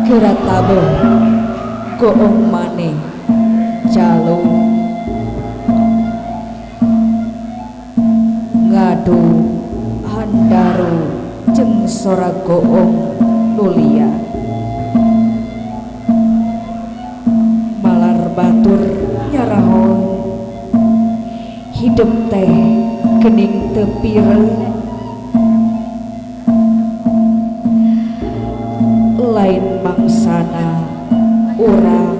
Geratabo goong maneh jalu ngadu handaru jeung sora goong nulia malar batur nyarahon hidup teh geuning teu pireung lain mangsana urang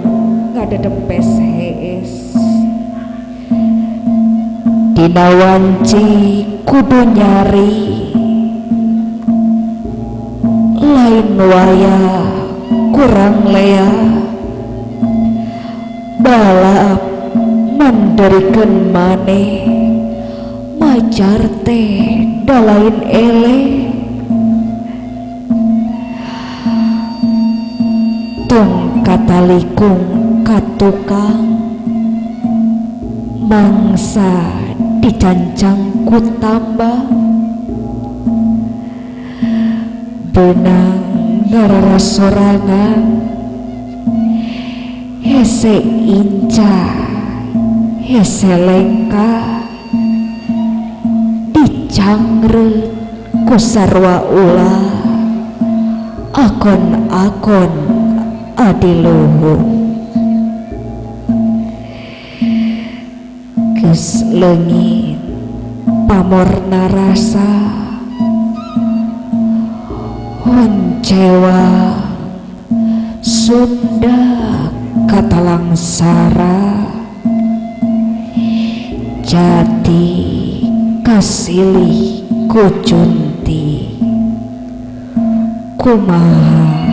ngadedepes hees dina wanci kudu nyari lain waya kurang lea balap mandarikeun maneh majar teh da lain ele tong katalikung katukang mangsa dicancang ku tambah benang ngarara sorangan hese inca hese lengka dicangreut ku sarwa ulah akon-akon adiluhur geus leungit pamorna rasa honcewa Sunda katalangsara jati kasilih kucunti kumaha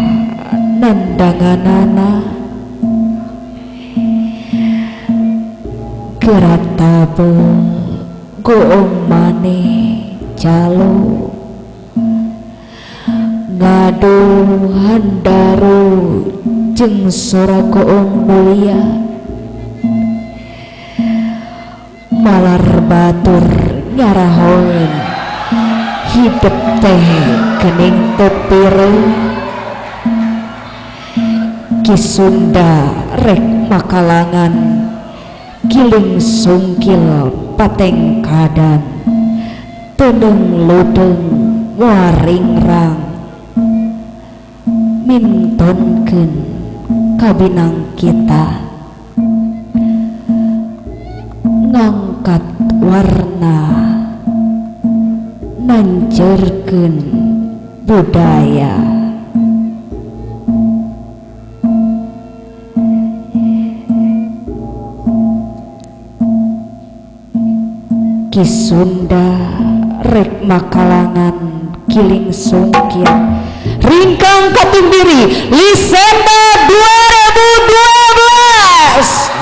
nandanganana geratabo goong maneh jalu ngadu handaru jeung sora goong mulia malar batur nyarahon hidup teh geuning teu pireung Ki Sunda rek makalangan giling sungkil patengkadan teundeung ludeng waringrang mintonkeun kabinang kita ngangkat warna nanceurkeun budaya Ki Sunda rek makalangan giling sungkil Ringkang Katumbiri Lisenda 2012.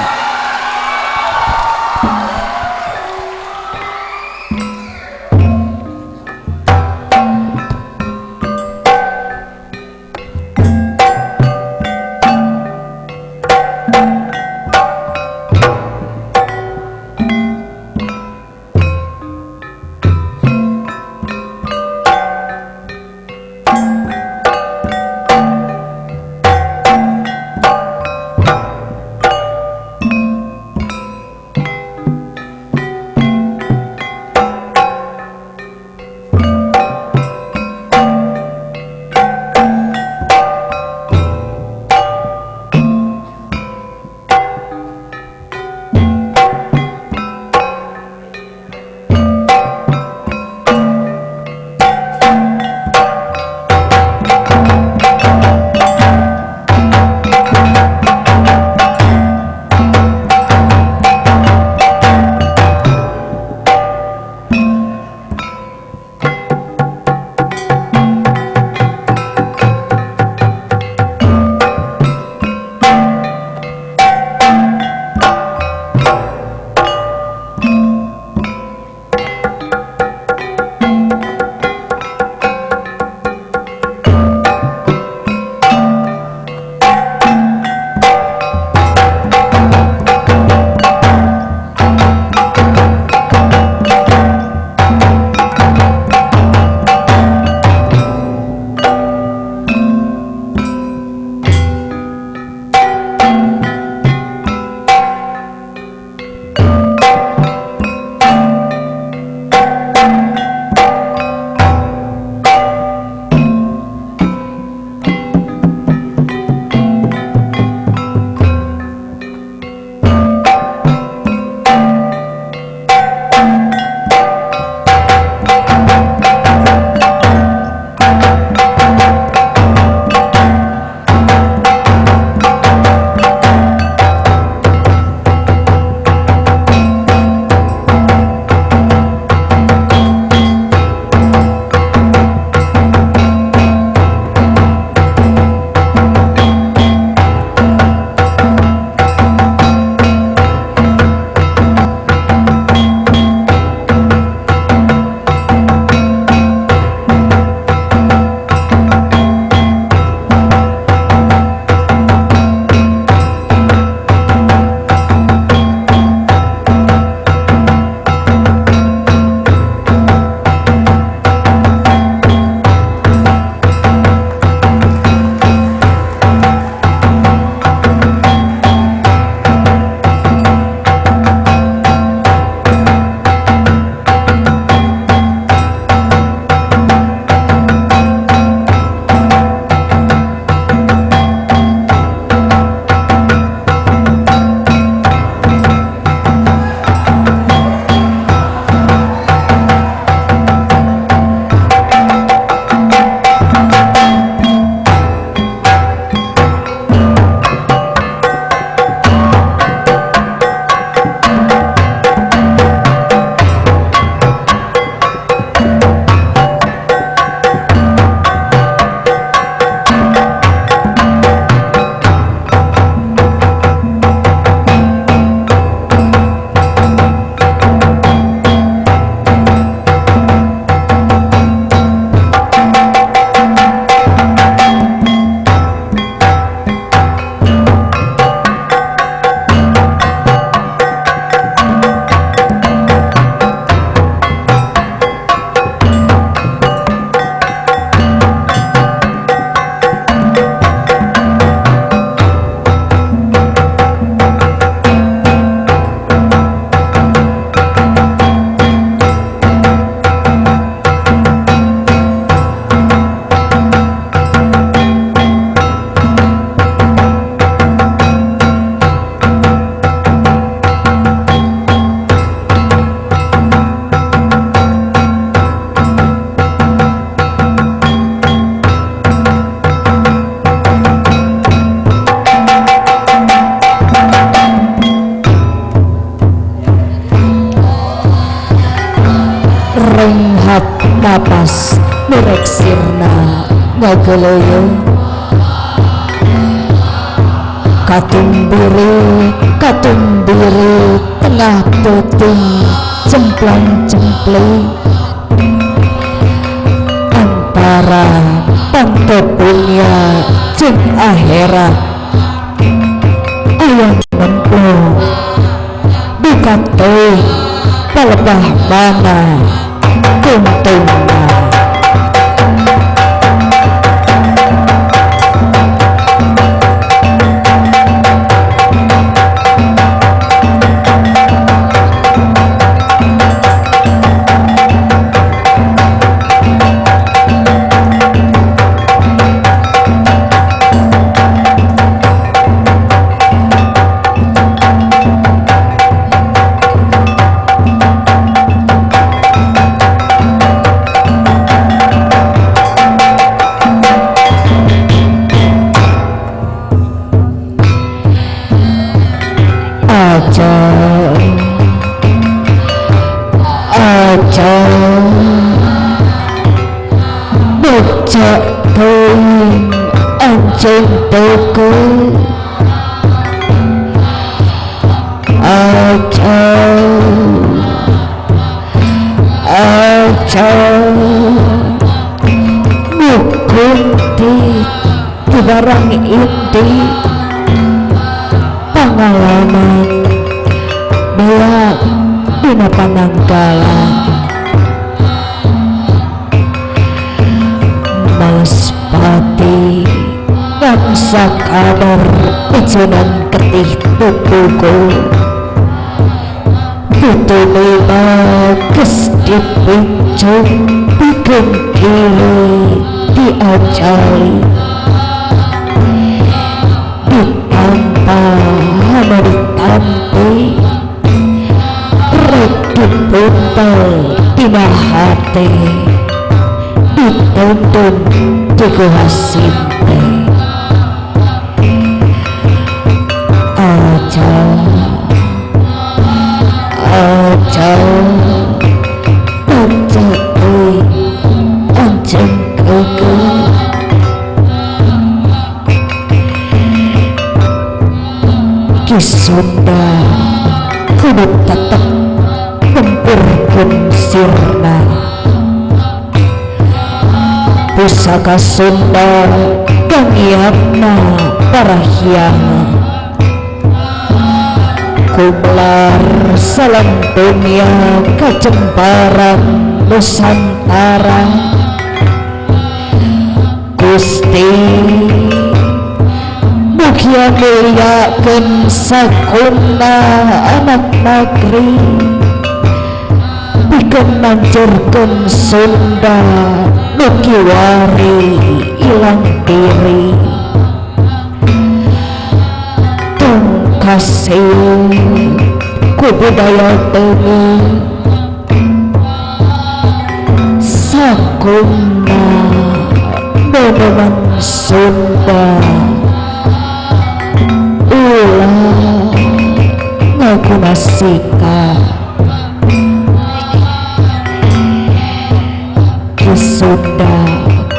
rek sirna ngageleyo katumbiri katumbiri tengah puting cemplang cempli antara pantai dunia jeung akhirat ayam memplo bukan teh pelebah mana kuntungna aja bocah teuing anjeun teuku aja mukun di barang inti pengalaman beak dina pananggalan males pati bangsa kabar ujunan ketih tubuhku tutulima kesdipincung bikin kiri diajali ditampa hama ditampi rek dipuntel dina hati dituntun diku hasinte aja penjati anjeng keke ki Sunda kudu tetep ngempurkeun sirna pusaka Sunda kangiapna para hyang kumlar salam dunia kajemparan Nusantara Gusti mugia muliakeun sakuna anak negeri pikeun manjurkeun Sunda nu kiwari ilang diri kasih ku budaya teuing sakuna nonoman Sunda ulah ngaguna sikap ki Sunda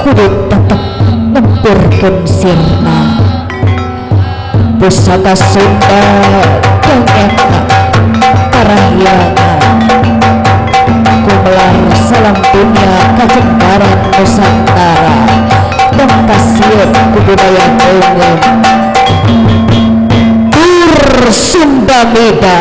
kudu tetep ngempurkeun sirna pusaka Sunda kengekna parahyangan kumlar salam dunia kajemparan Nusantara dan kasih budaya teuing Sunda Meda.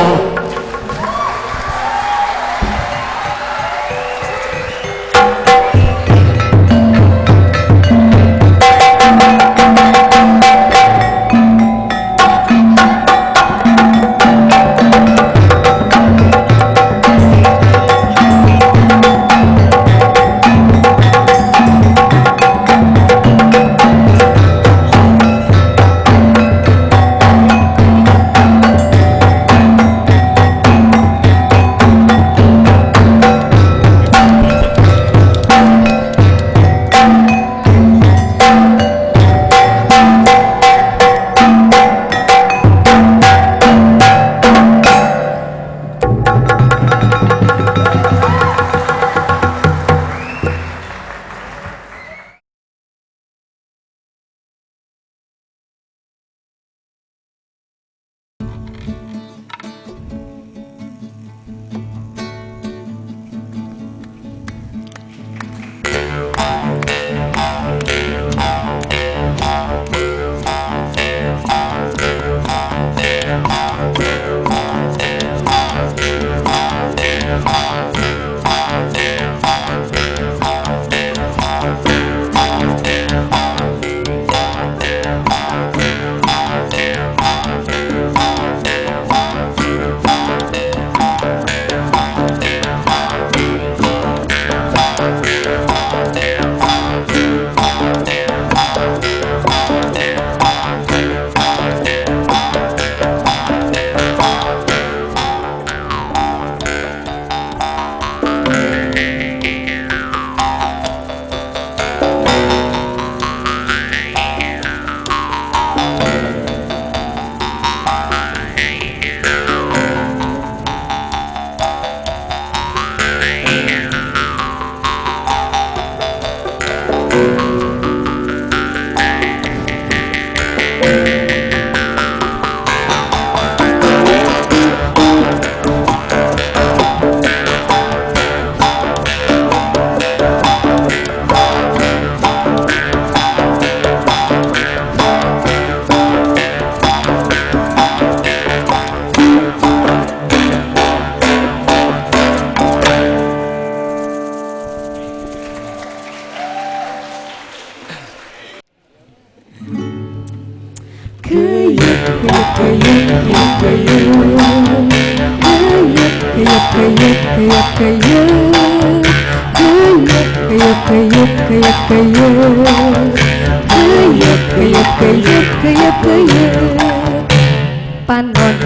panon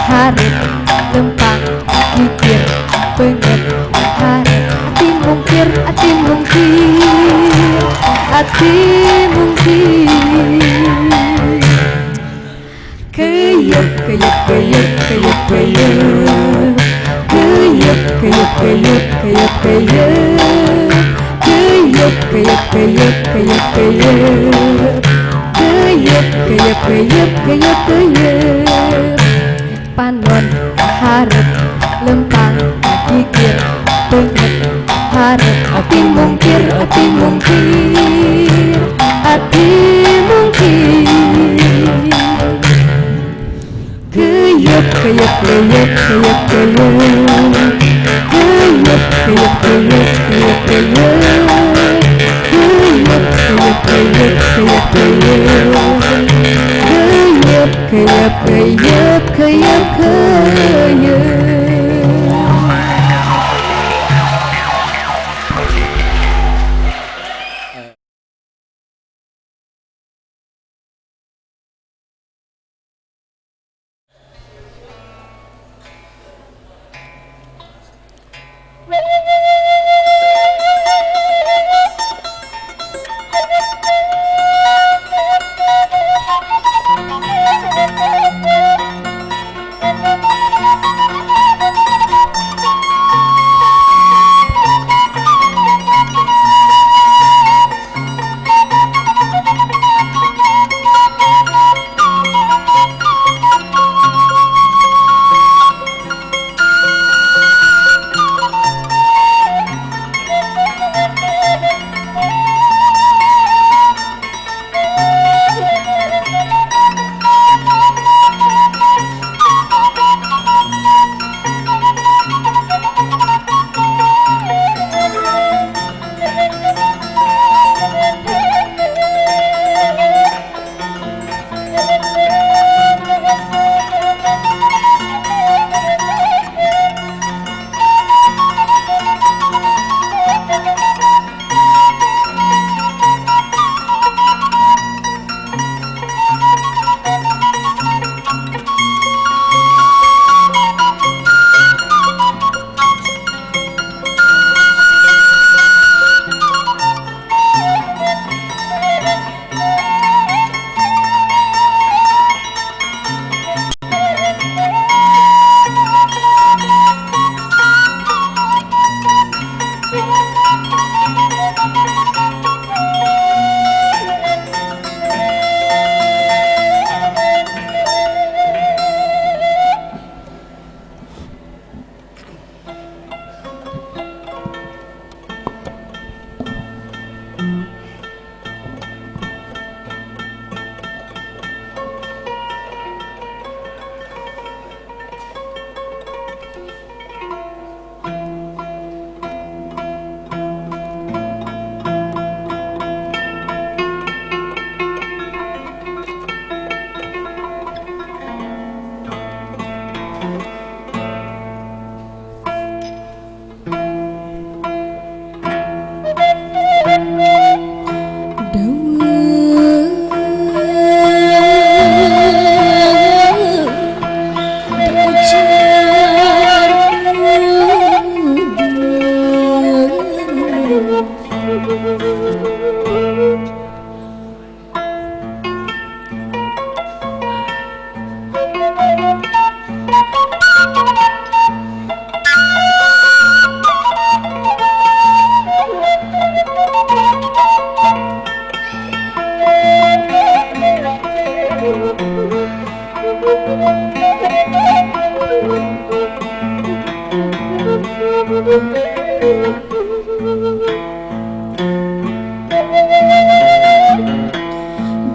harap lempang gigir pengen harap ati mungkir keyep panon harap lempang gigir pengen harap ati mungkir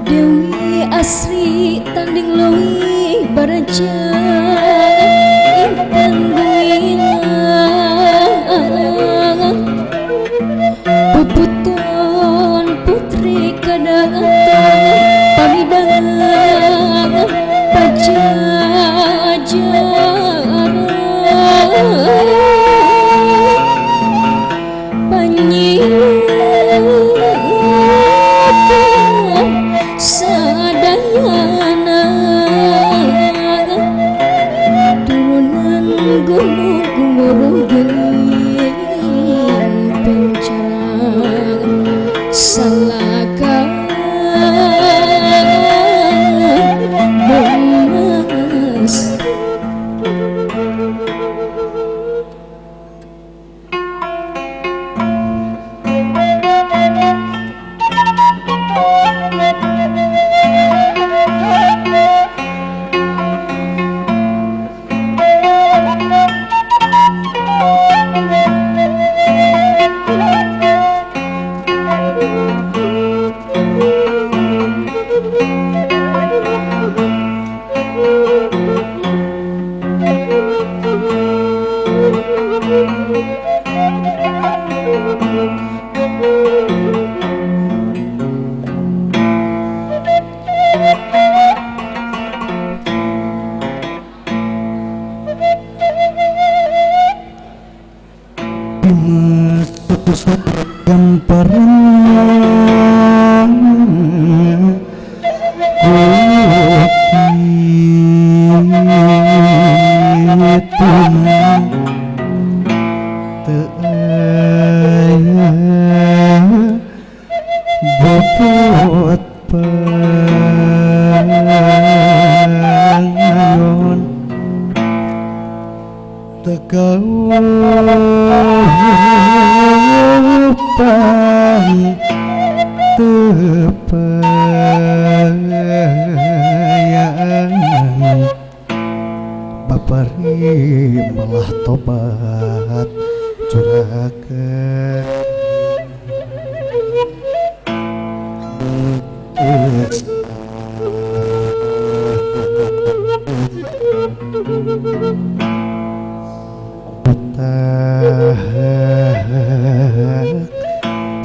Dewi asri tanding lewi barajang intan gumilang puputon putri kadang pamidangan pusat gambaran kituna teu aya bobot pangayon tegaupan tepayaan bapari malah tobat curakeun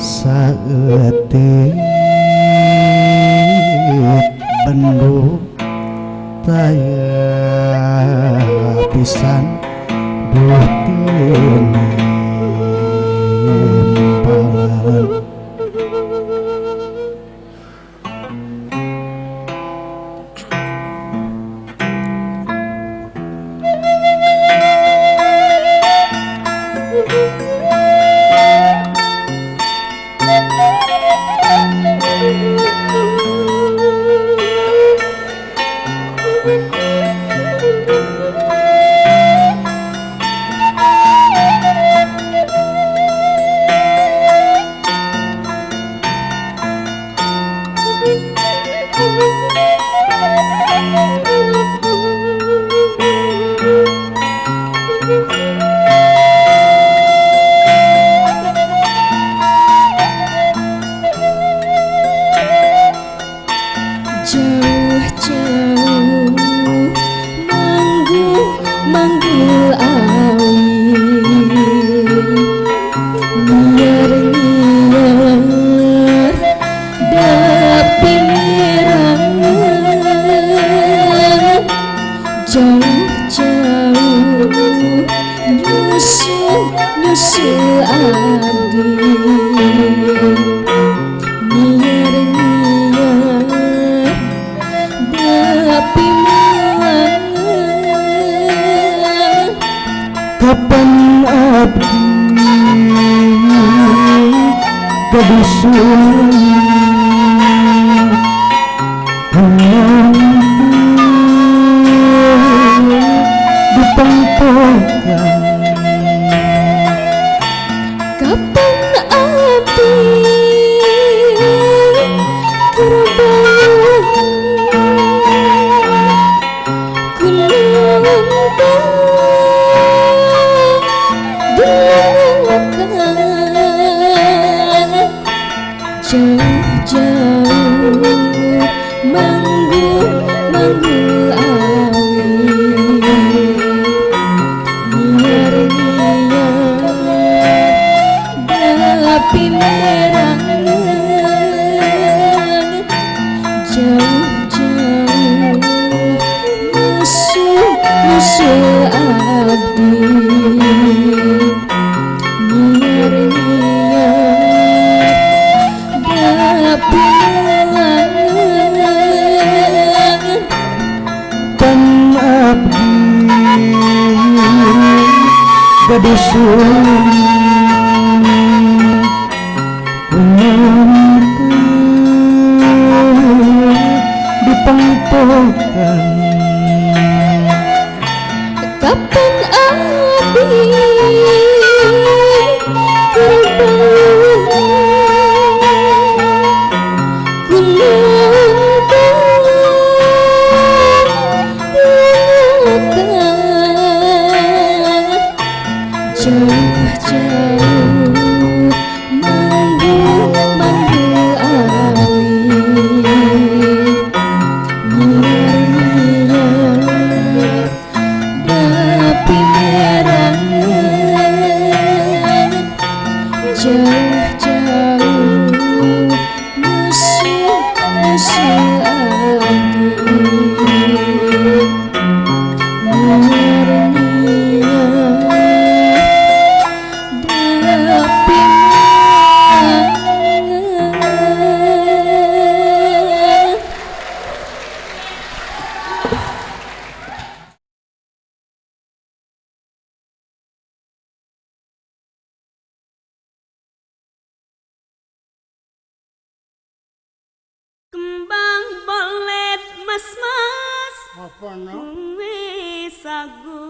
saeutik bendu taya pisan duh timbangan jauh-jauh manggul awi nyer-nyer dapi mirangan jauh-jauh nyusul abdi nyer-nyer dapi mirangan kapan abdi kedusun dipangpokan kapan abdi kerbangan kunaon dengarkan jauh-jauh manggul awi nyer-nyer dapi merangan jauh-jauh musuh abdi nyer-nyer dapi merangan pan abdi kedusun dipangpokan kapan abdi kerbangan kunaon dengarkan jauh-jauh manggul awi nyer-nyer dapi merangan jauh-jauh musuh abdi nyer-nyer dapi Apa no? wis sagu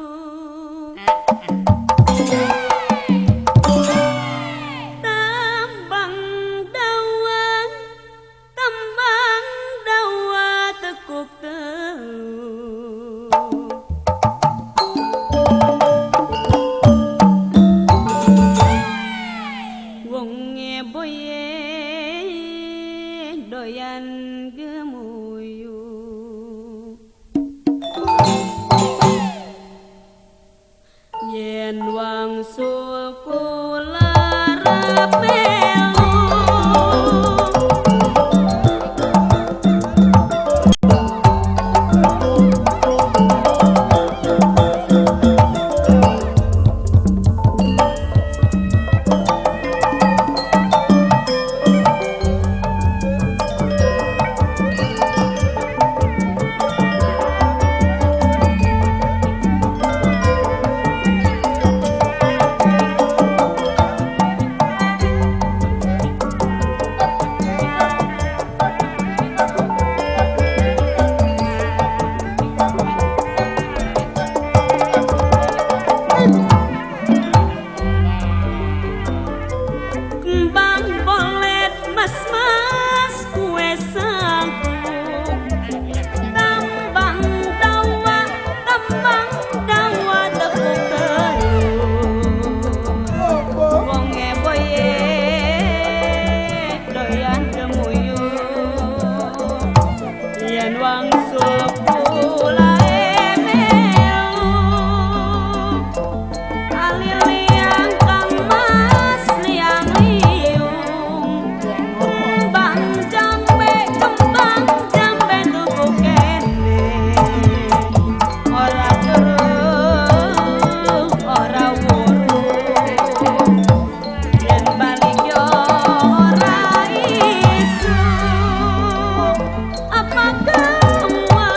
tambang dawa tekuk telu wonge boye doyan gemuyu yen wangsul kula arep melu kembang bolet mas-mas kue sagu tambang dawa tekuk telu wonge boye doyan gemuyu yen wangsul kula melu aliliang kang mas liang liung kembang jambe tuku kene ora terus ora wuruh yen balik yo ora isu apa gawa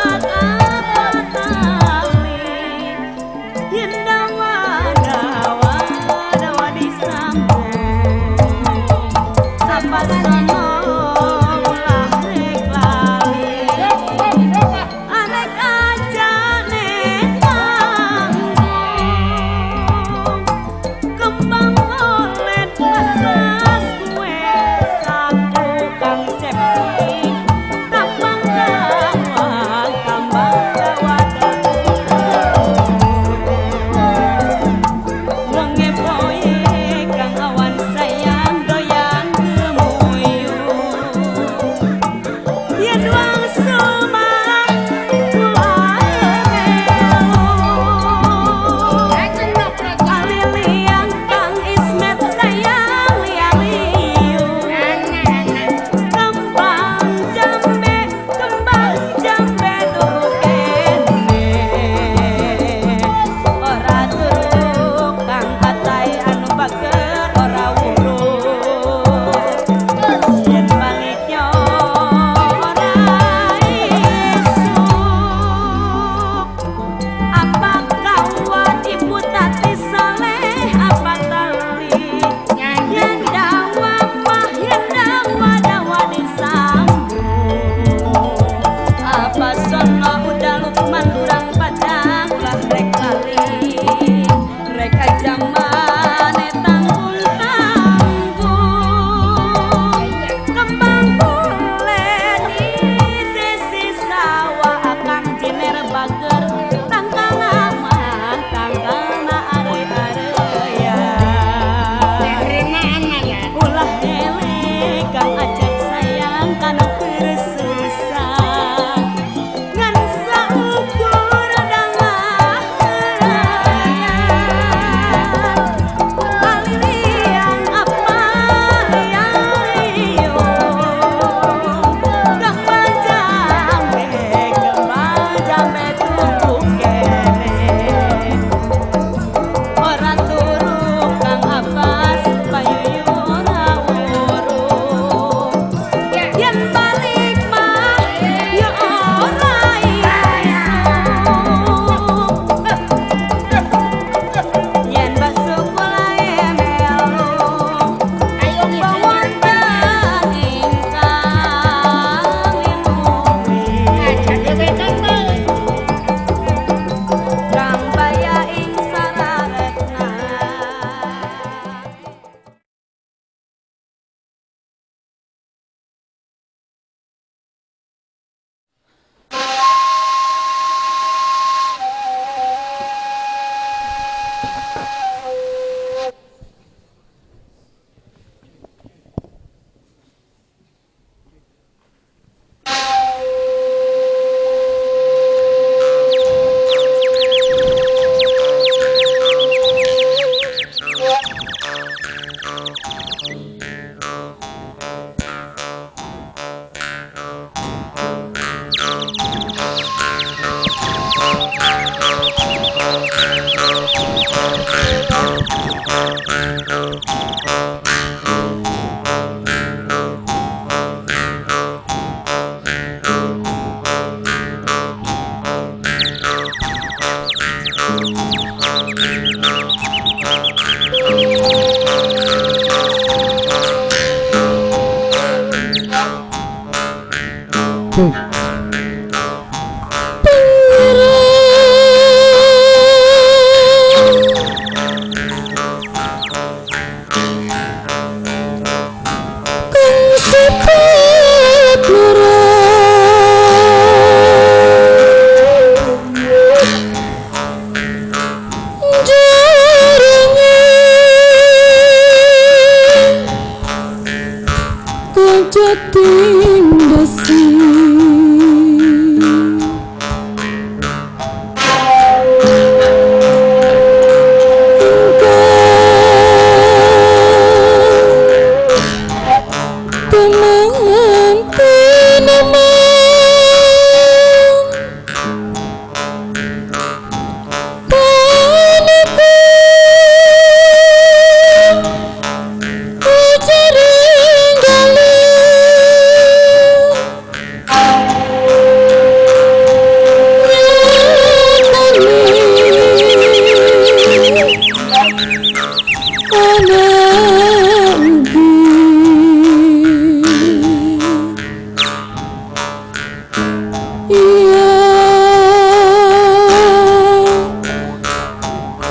Iya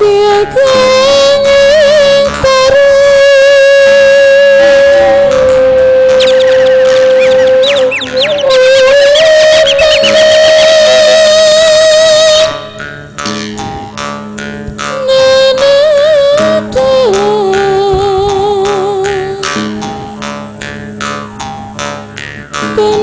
Iya kenging taruh pen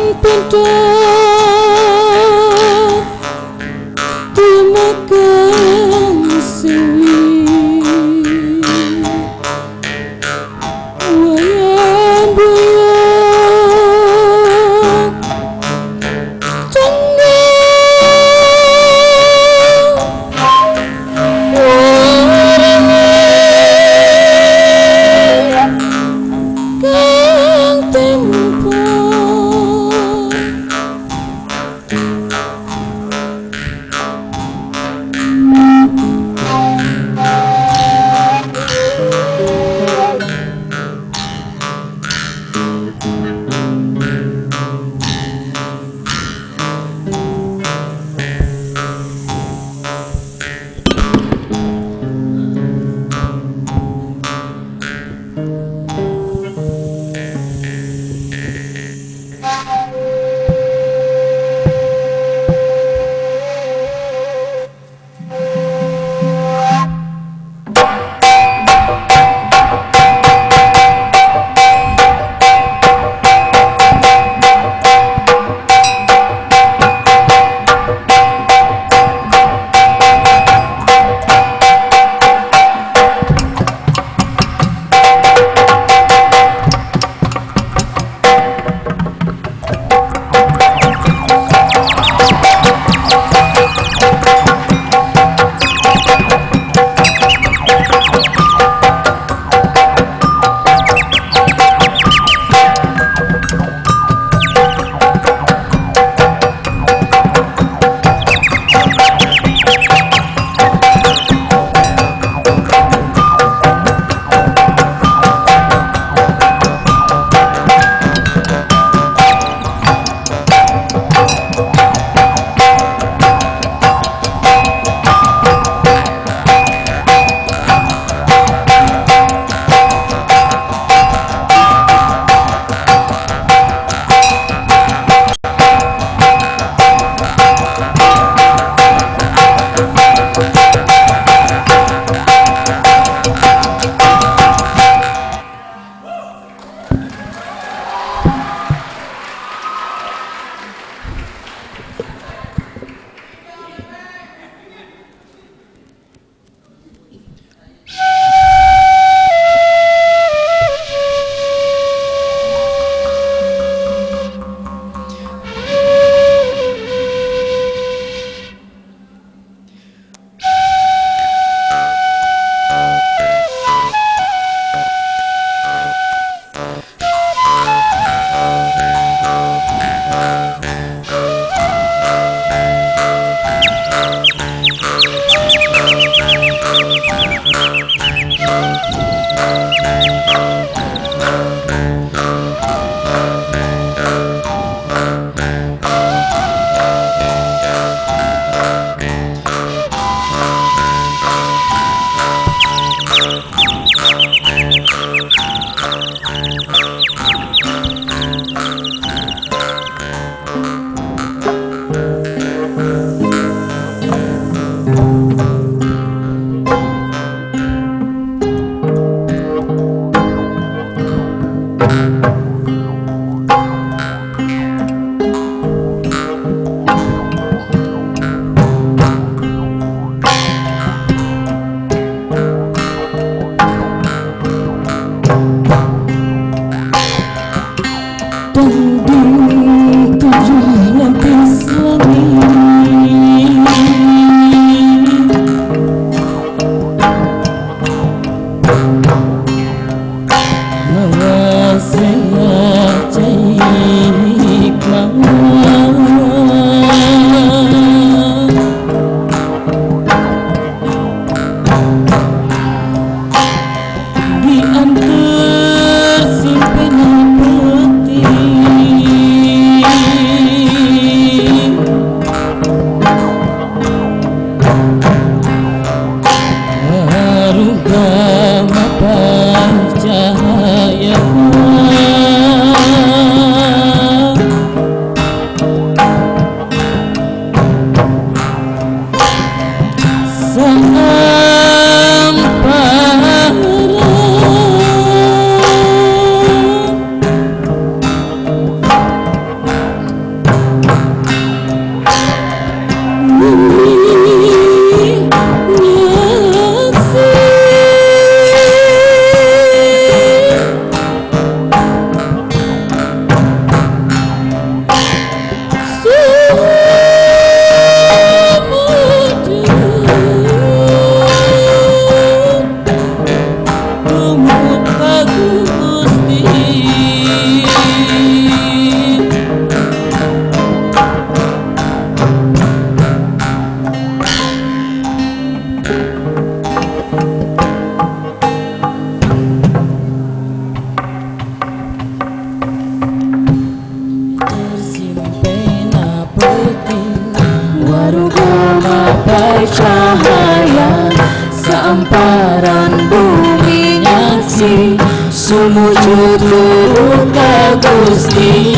memapai cahaya seamparan bumi nyaksi sumujud turun ka Gusti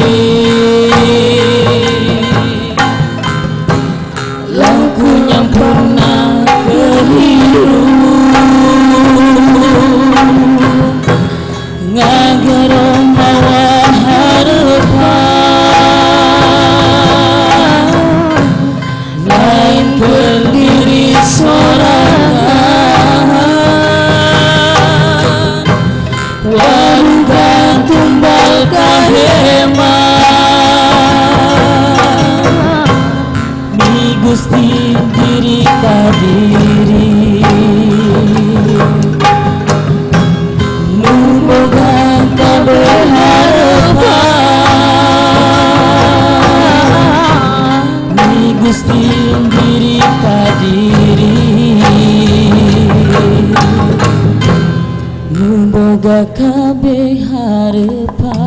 langku nyampurna keliru ngagero mawa harapan lain berdiri sorangan warugan tumbal kahema mi Gusti diri kadiri nuboga kabeh harapan mi Gusti diri kadiri nuboga kabeh harapan.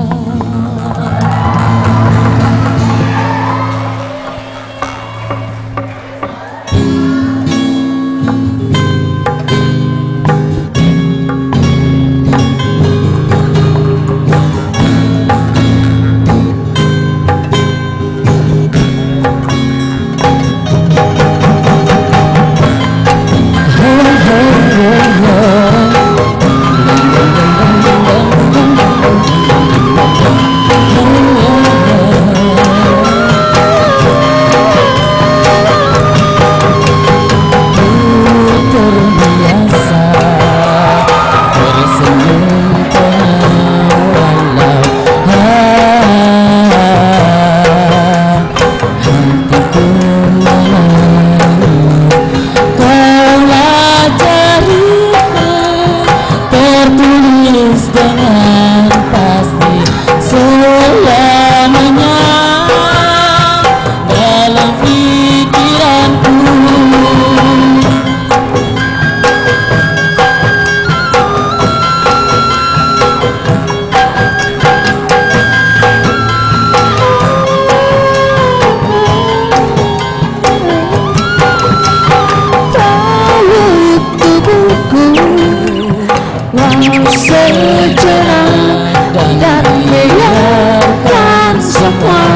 Sejenak dan biarkan semua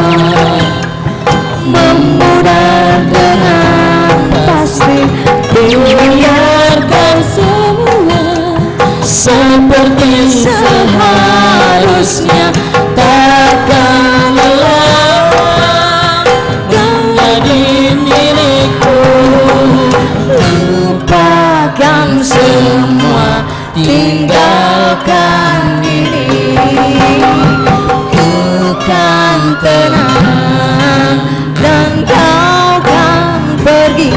memudar dengan pasti biarkan semua seperti seharusnya takkan lelah menjadi milikku lupakan semua tinggalkan ini ku kan tenang dan kau kan pergi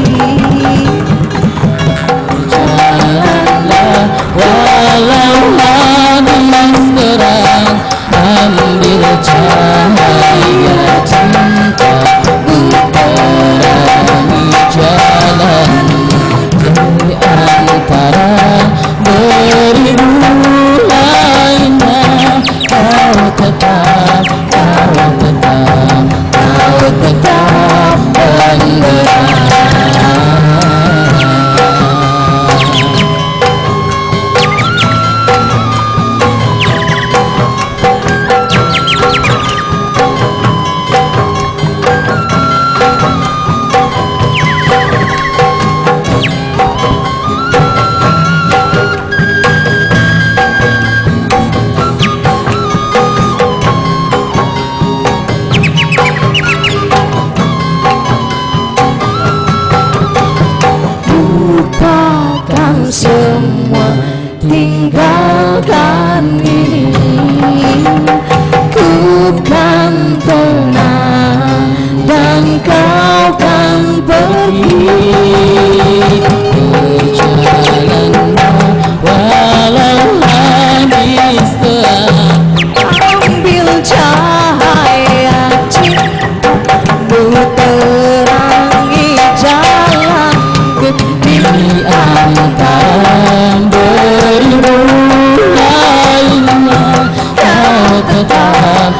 jalanlah walau habis terang ambil cahaya cinta terangi jalan di antara beribu lainnya kau tetap benderang. Semua tinggalkan ini ku kan tenang dan kau kan pergi berjalanlah walau habis terang ambil cahaya cinta terangi jalanku di antara beribu lainnya kau tetap